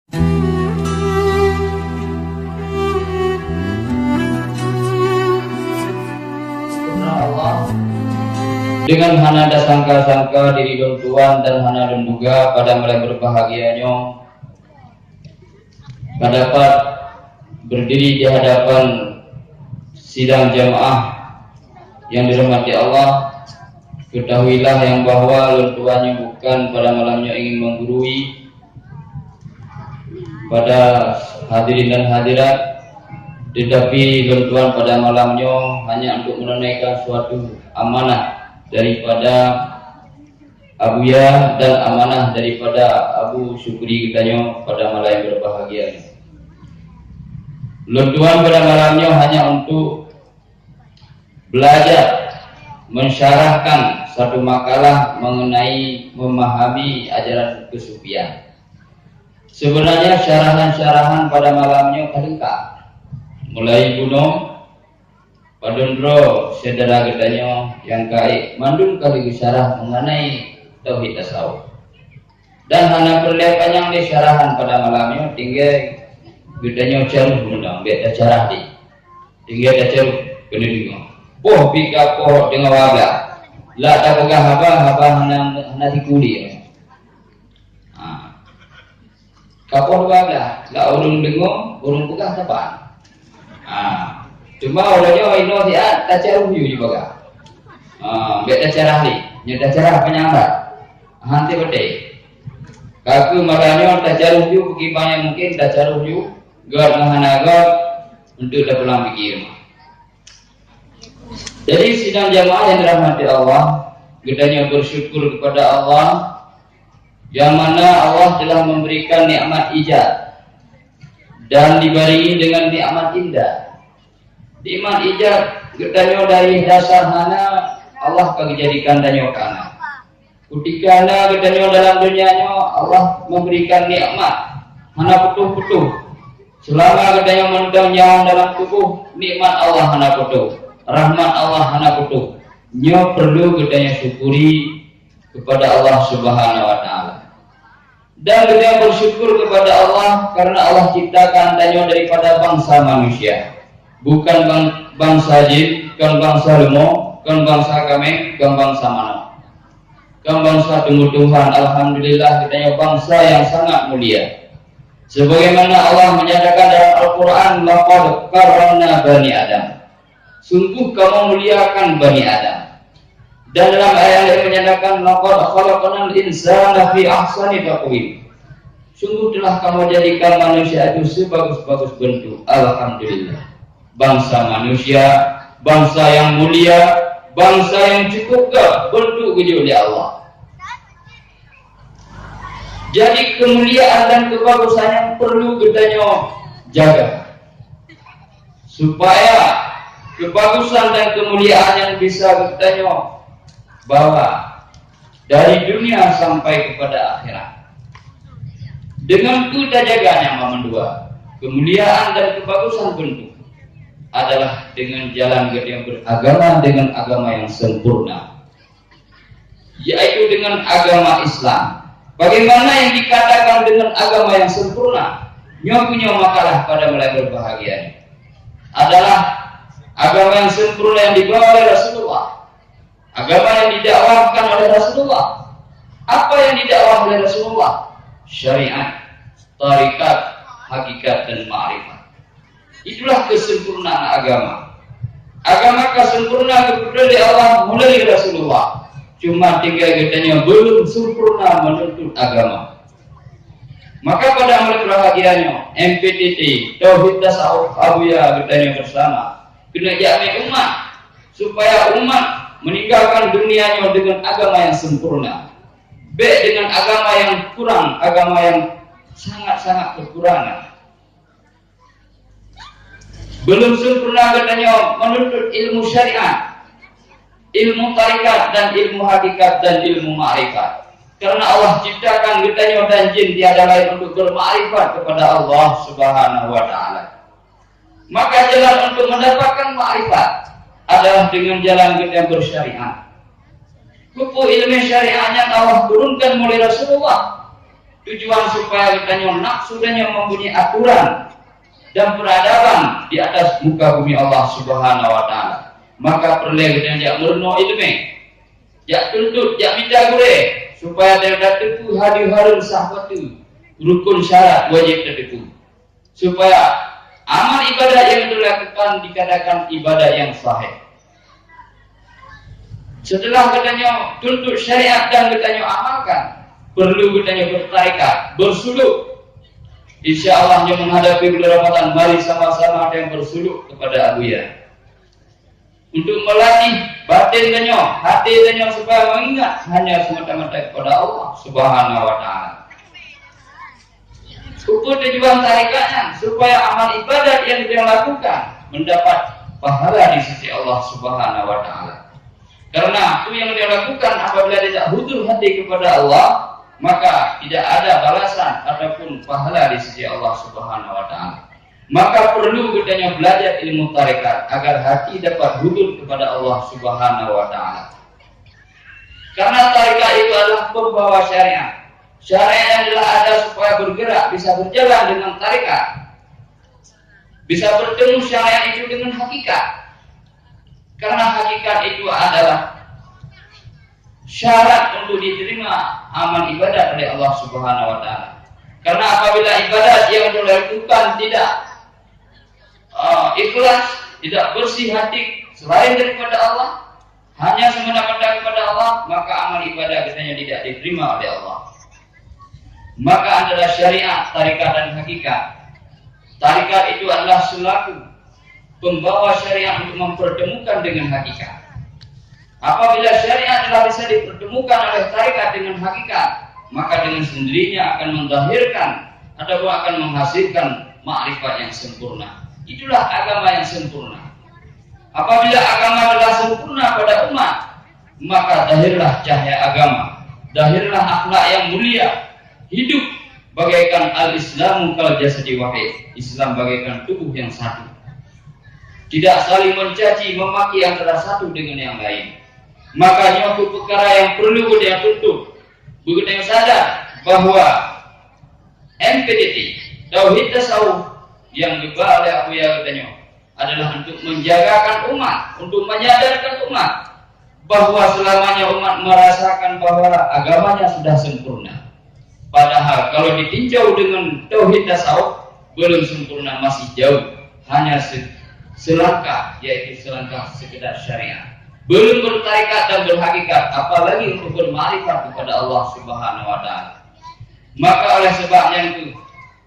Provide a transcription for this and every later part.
Dengan hanada sangka-sangka diri don Tuhan dan hanada duga pada mulai berbahagianya dapat berdiri di hadapan sidang jamaah yang dirahmati Allah. Ketahuilah yang bahwa luntuannya bukan pada malamnya ingin menggurui pada hadirin dan hadirat, tetapi luntuan pada malamnya hanya untuk menunaikan suatu amanah daripada Abuya dan amanah daripada Abu Syukri katanya pada malam yang berbahagia. Luntuan pada malamnya hanya untuk belajar mensyarahkan satu makalah mengenai memahami ajaran kesufian. Sebenarnya syarahan-syarahan pada malamnya lengkap, mulai gunung Padondro saudara katanya yang kai mandung kali syarah mengenai tauhid tasawuf. Dan hanya perlihat panjang di syarahan pada malamnya tinggal gedanya caruh mendang beta syarah di tinggal ada caruh kena dengar poh pika poh dengan wabla la tak pegah haba hana tikuli kapoh wabla la urung dengar urung pegah tepan cuma orangnya ino dia tak caruh juga beta syarah di nyata syarah penyangga hanti bete kaku makanya tak caruh ju bagaimana mungkin tak caruh ju gar mahanagar untuk dah pulang pikir. Jadi sidang jamaah yang dirahmati Allah, gedanya bersyukur kepada Allah yang mana Allah telah memberikan nikmat ijab dan dibarengi dengan nikmat indah. Nikmat ijab gedanya dari dasar hana Allah kejadikan danyo kana. Kutikana gedanya dalam dunianya Allah memberikan nikmat hana putuh-putuh. Selama gedanya mendang nyawa dalam tubuh, nikmat Allah hana putuh, rahmat Allah hana putuh. Nyo perlu gedanya syukuri kepada Allah Subhanahu wa taala. Dan gedanya bersyukur kepada Allah karena Allah ciptakan danyo daripada bangsa manusia. Bukan bangsa jin, bukan bangsa lemo, bukan bangsa kami, bukan bangsa mana. Bukan bangsa tumbuh-tumbuhan. Alhamdulillah gedanya bangsa yang sangat mulia. Sebagaimana Allah menyatakan dalam Al-Quran, laqad karramna bani Adam. Sungguh kamu muliakan bani Adam. Dan dalam ayat yang menyatakan laqad khalaqnal insana fi ahsani taqwim. Sungguh telah kamu jadikan manusia itu sebagus-bagus bentuk. Alhamdulillah. Bangsa manusia, bangsa yang mulia, bangsa yang cukup ke bentuk oleh Allah. Jadi kemuliaan dan kebagusan yang perlu gedanya jaga supaya kebagusan dan kemuliaan yang bisa gedanya bawa dari dunia sampai kepada akhirat. Dengan kita jaganya memang kemuliaan dan kebagusan bentuk adalah dengan jalan yang beragama dengan agama yang sempurna, yaitu dengan agama Islam. Bagaimana yang dikatakan dengan agama yang sempurna? Punya makalah pada mulai berbahagia adalah agama yang sempurna yang dibawa oleh Rasulullah, agama yang didakwahkan oleh Rasulullah. Apa yang didakwah oleh Rasulullah? Syariat, tarikat, hakikat dan ma'rifat. Itulah kesempurnaan agama. Agama kesempurnaan kepada Allah mulai Rasulullah. Cuma tinggal katanya belum sempurna menuntut agama. Maka pada amal bahagianya MPTT Tauhid Tasawuf Abuya katanya bersama kena jamin umat supaya umat meninggalkan dunianya dengan agama yang sempurna, dengan agama yang kurang, agama yang sangat-sangat kekurangan. Belum sempurna katanya menuntut ilmu syariat, ilmu tarikat dan ilmu hakikat dan ilmu ma'rifat. Karena Allah ciptakan gedanya dan jin tiada lain untuk bermakrifat kepada Allah Subhanahu wa taala. Maka jalan untuk mendapatkan ma'rifat adalah dengan jalan yang bersyariat. Buku ilmu syariatnya Allah turunkan mulai Rasulullah. tujuan supaya kita nafsu dan mempunyai aturan dan peradaban di atas muka bumi Allah Subhanahu wa taala. Maka perlu kita jak merno ilmu, jak tuntut, jak minta gure supaya tidak tepu hadir-hadir sahwatu rukun syarat wajib tertepu. Supaya amal ibadah yang dilakukan dikatakan ibadah yang sahih. Setelah katanya tuntut syariat dan katanya amalkan, perlu katanya bertarikat, bersuluk. Insya Allah yang menghadapi bulan Ramadan, mari sama-sama ada yang bersuluk kepada Abuya. Untuk melatih batin katanya, hati katanya supaya mengingat hanya semata-mata kepada Allah Subhanahu wa taala. Ukur tujuan tarikatnya supaya amal ibadah yang dia lakukan mendapat pahala di sisi Allah Subhanahu wa taala. Karena itu yang dia lakukan apabila tidak hudur hati kepada Allah, maka tidak ada balasan ataupun pahala di sisi Allah Subhanahu wa taala. Maka perlu katanya belajar ilmu tarekat agar hati dapat hudur kepada Allah Subhanahu wa taala. Karena tarekat itu adalah pembawa syariat. Syariat adalah ada supaya bergerak, bisa berjalan dengan tarekat. Bisa bertemu syariat itu dengan hakikat. Karena hakikat itu adalah syarat untuk diterima amal ibadah oleh Allah Subhanahu wa taala. Karena apabila ibadah yang dilakukan tidak ikhlas, tidak bersih hati selain daripada Allah, hanya semata-mata kepada Allah, maka amal ibadah katanya tidak diterima oleh Allah. Maka adalah syariat, tarikat dan hakikat. Tarikat itu adalah selaku pembawa syariat untuk mempertemukan dengan hakikat. Apabila syariat telah bisa dipertemukan oleh tarikat dengan hakikat, maka dengan sendirinya akan mendahirkan atau akan menghasilkan makrifat yang sempurna. Itulah agama yang sempurna. Apabila agama telah sempurna pada umat, maka dahirlah cahaya agama, dahirlah akhlak yang mulia, hidup bagaikan al-Islamu kal jasadi wahid. Islam bagaikan tubuh yang satu, tidak saling mencaci memaki antara satu dengan yang lain. Makanya itu perkara yang perlu dia tuntut. Begitu yang sadar bahwa MPDT Tauhid Tasawuf yang dibawa oleh Abu Ya katanya adalah untuk menjagakan umat, untuk menyadarkan umat bahwa selamanya umat merasakan bahwa agamanya sudah sempurna. Padahal kalau ditinjau dengan Tauhid Tasawuf belum sempurna, masih jauh, hanya selangkah, yaitu selangkah sekedar syariat. Belum bertarikat dan berhakikat, apalagi untuk bermakrifat kepada Allah Subhanahu wa taala. Maka oleh sebabnya itu,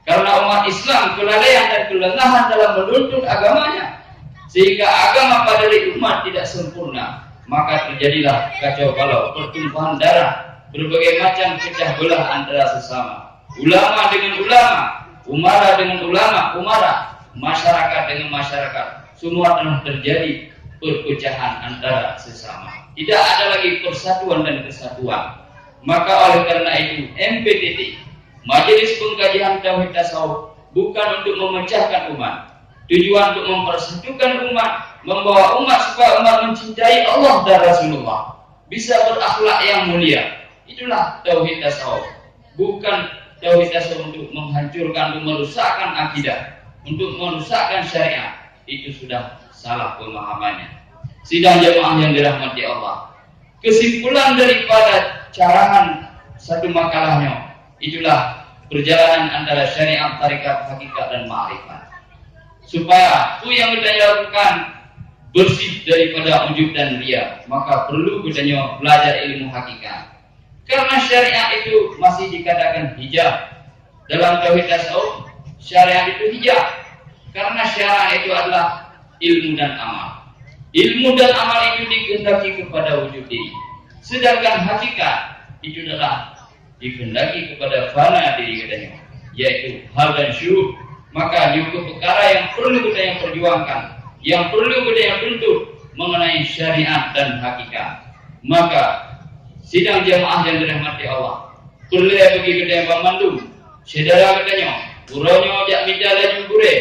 karena umat Islam kelalaian dan kelengahan dalam menuntut agamanya, sehingga agama pada diri umat tidak sempurna, maka terjadilah kacau balau, pertumpahan darah, berbagai macam pecah belah antara sesama, ulama dengan ulama, umara dengan ulama, umara, masyarakat dengan masyarakat, semua telah terjadi perpecahan antara sesama. Tidak ada lagi persatuan dan kesatuan. Maka oleh karena itu MPTT, Majelis Pengkajian Tauhid Tasawuf, bukan untuk memecahkan umat, tujuan untuk mempersatukan umat, membawa umat supaya umat mencintai Allah dan Rasulullah, bisa berakhlak yang mulia. Itulah Tauhid Tasawuf. Bukan Tauhid Tasawuf untuk menghancurkan, untuk merusakkan akidah, untuk merusakkan syariat. Itu sudah salah pemahamannya. Sidang jamaah yang dirahmati Allah, kesimpulan daripada carahan satu makalahnya itulah perjalanan antara syariat, tarikat, hakikat dan ma'rifat. Supaya itu yang kita lakukan bersih daripada ujub dan riya, maka perlu kita belajar ilmu hakikat. Karena syariat itu masih dikatakan hijab. Dalam Tauhid Tasawuf, syariat itu hijab. Karena syariat itu adalah ilmu dan amal. Ilmu dan amal itu dikehendaki kepada wujud diri. Sedangkan hakikat itu adalah dikehendaki kepada fana diri katanya, yaitu hal dan syuhud. Maka juga perkara yang perlu kita yang perjuangkan, yang perlu kita yang tuntut mengenai syariat dan hakikat. Maka sidang jamaah yang dirahmati Allah, perlu bagi kita yang memandu, saudara katanya, uronya jak midala jubure,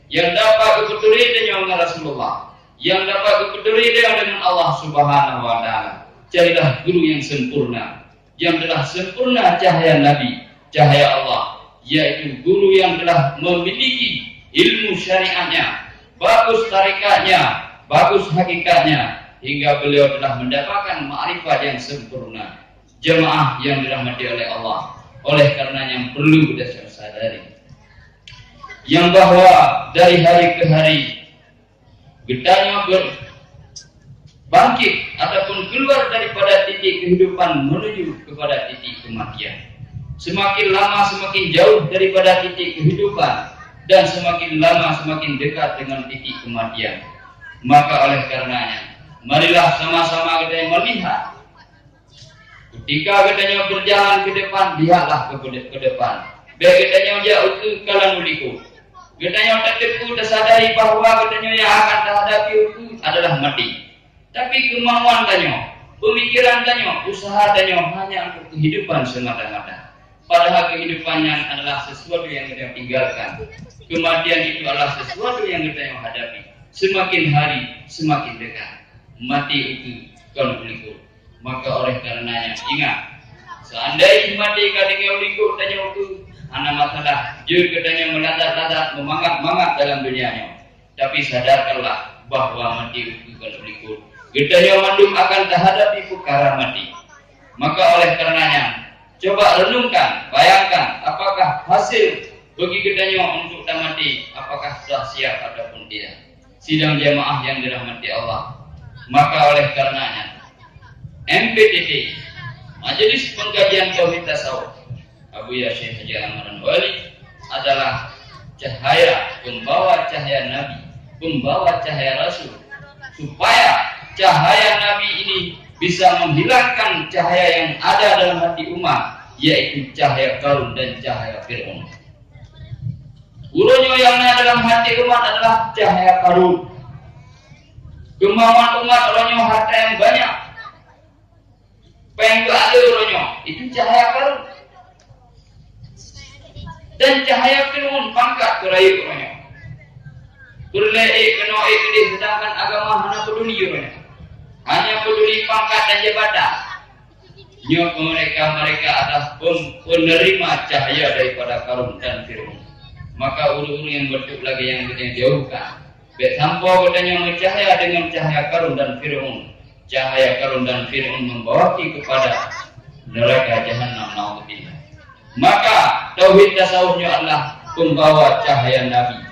yang dapat kepeduli dengan Rasulullah, yang dapat kepeduli dengan Allah Subhanahu wa taala. Carilah guru yang sempurna, yang telah sempurna cahaya Nabi, cahaya Allah, yaitu guru yang telah memiliki ilmu syariatnya, bagus tarikatnya, bagus hakikatnya, hingga beliau telah mendapatkan ma'rifat yang sempurna. Jemaah yang dirahmati oleh Allah, oleh karenanya perlu kita sadari yang bahwa dari hari ke hari getahnya bangkit ataupun keluar daripada titik kehidupan menuju kepada titik kematian. Semakin lama semakin jauh daripada titik kehidupan, dan semakin lama semakin dekat dengan titik kematian. Maka oleh karenanya, marilah sama-sama kita melihat. Ketika kita berjalan ke depan, lihatlah ke depan. Biar kita jauh ke kalan uliku. Kita terteku tersadari bahawa kita yang akan terhadapi itu adalah mati. Tapi kemauan tanya, pemikiran tanya, usaha tanya hanya untuk kehidupan semata-mata. Padahal kehidupannya adalah sesuatu yang kita tinggalkan. Kematian itu adalah sesuatu yang kita hadapi. Semakin hari semakin dekat. Mati itu konflik. Maka oleh karenanya ingat, seandainya mati kadang uliku tanya itu anak masalah, jujur katanya meladat-ladat, memangat-mangat dalam dunianya. Tapi sadarkanlah bahwa mati itu konflik. Kita yang mandum akan terhadapi perkara mati. Maka oleh karenanya, coba renungkan, bayangkan apakah hasil bagi kita untuk mati, apakah sudah siap ataupun tidak. Sidang jemaah yang dirahmati Allah. Maka oleh karenanya, MPTT, Majelis Pengkajian Tauhid Tasawuf Abuya Syekh Haji Amaran Wali adalah cahaya, pembawa cahaya Nabi, pembawa cahaya Rasul, supaya cahaya Nabi ini bisa menghilangkan cahaya yang ada dalam hati umat, yaitu cahaya Qarun dan cahaya Fir'aun. Uronyo yang ada dalam hati umat adalah cahaya Qarun. Kemauan umat uronyo harta yang banyak, pengen ada uronyo, itu cahaya Qarun. Dan cahaya Fir'aun pangkat kerayu uronyo. Kurlei kenoi gede, sedangkan agama hanya peduli uronyo. Hanya peduli pangkat dan jabatan. Nyok mereka adalah penerima cahaya daripada Qarun dan Fir'aun. Maka ulu-ulu yang bentuk lagi yang kita jauhkan. Biar tanpa katanya mencahaya dengan cahaya Qarun dan Fir'aun. Cahaya Qarun dan Fir'aun membawa kepada neraka Jahannam, na'udzubillah. Maka tauhid tasawufnya adalah pembawa cahaya Nabi,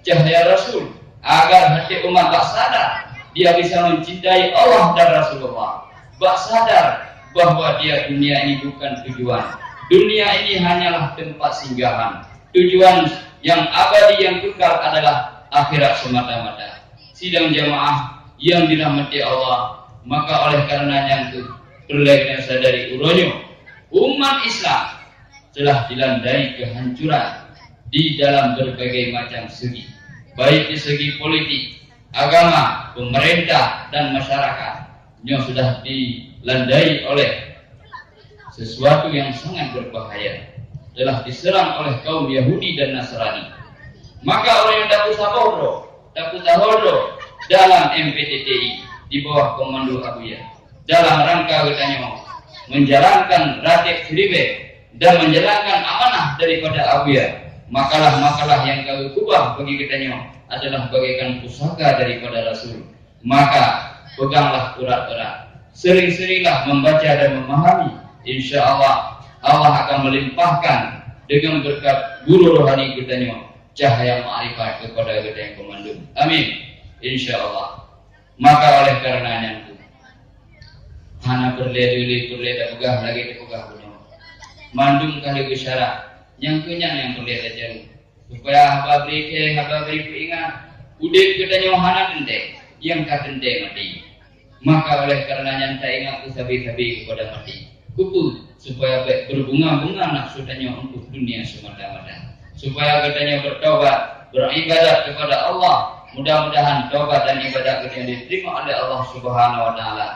cahaya Rasul, agar hati umat tak sadar dia bisa mencintai Allah dan Rasulullah. Bak sadar bahwa dia dunia ini bukan tujuan. Dunia ini hanyalah tempat singgahan. Tujuan yang abadi yang kekal adalah akhirat semata-mata. Sidang jamaah yang dirahmati Allah, maka oleh karenanya itu perlu kita sadari uronyo umat Islam telah dilandai kehancuran di dalam berbagai macam segi, baik di segi politik, agama, pemerintah, dan masyarakat yang sudah dilandai oleh sesuatu yang sangat berbahaya, telah diserang oleh kaum Yahudi dan Nasrani. Maka orang yang takut tahodo dalam MPTTI di bawah komando Abuya dalam rangka katanya menjalankan ratib Ribe dan menjalankan amanah daripada Abuya, makalah-makalah yang kau kubah bagi katanya adalah bagaikan pusaka daripada Rasul. Maka peganglah erat-erat, sering-seringlah membaca dan memahami. Insya Allah Allah akan melimpahkan dengan berkat guru rohani katanya cahaya ma'rifat kepada kita yang komandum. Amin. Insya Allah. Maka oleh karenanya itu hana berledi tak pegah lagi dipegah punya mandum kali bersyarat yang kenyang yang berledi jauh supaya haba beri ingat udit katanya hana dendek yang tak dendek mati. Maka oleh karenanya tak ingat sabi-sabi kepada mati kupu supaya berbunga-bunga nafsunya untuk dunia semata-mata, supaya katanya bertobat, beribadat kepada Allah. Mudah-mudahan tobat dan ibadat kita diterima oleh Allah Subhanahu wa taala.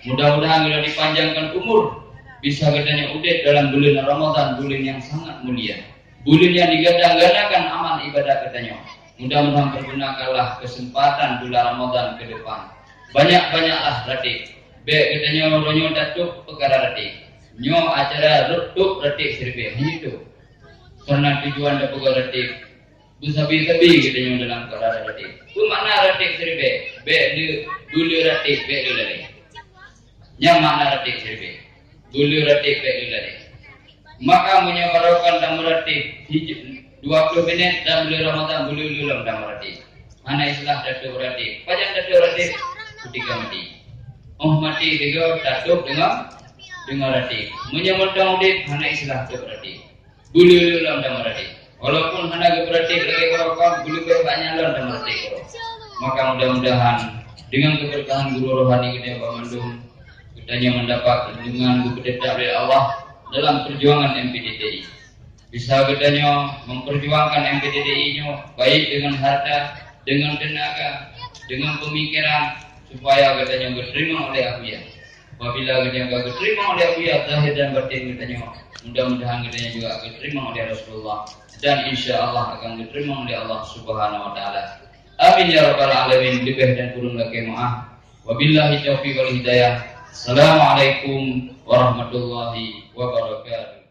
Mudah-mudahan kita dipanjangkan umur, bisa katanya udit dalam bulan Ramadan, bulan yang sangat mulia, bulan yang digadang-gadangkan amal ibadat katanya. Mudah-mudahan pergunakanlah kesempatan bulan Ramadan ke depan. Banyak-banyaklah ratik. Baik katanya ronyo datuk perkara ratik. Nyo acara rutuk ratik serbe. Itu karena tujuan dapat ratik. Busabi-sabi katanya dalam keadaan ratik. Itu makna ratik seribe. Be dulu ratik be dulu lari. Yang makna ratik seribe. Dulu ratik be dulu lari. Maka menyebarkan dalam ratik 20 minit dalam bulan Ramadan bulu dalam ratik. Mana istilah datuk ratik. Panjang datuk ratik ketika mati. Mati tiga datuk dengan ratik. Menyemotong udip mana istilah datuk ratik. Bulu dalam ratik. Walaupun hendak berarti lagi korokam, bulu banyak dalam arti korok. Maka mudah-mudahan dengan keberkahan guru rohani kita Pak Mandum, kita mendapat perlindungan kepada dari Allah dalam perjuangan MPDTI. Bisa katanya memperjuangkan MPDTI-nya baik dengan harta, dengan tenaga, dengan pemikiran supaya katanya diterima oleh Abuya. Apabila katanya diterima oleh Abuya zahir dan batin katanya, mudah-mudahan katanya juga diterima oleh Rasulullah. Dan insya Allah akan diterima oleh Allah Subhanahu Wa Taala. Amin ya rabbal alamin. Lebih dan kurang lagi maaf. Wabillahi taufiq wal hidayah. Assalamualaikum warahmatullahi wabarakatuh.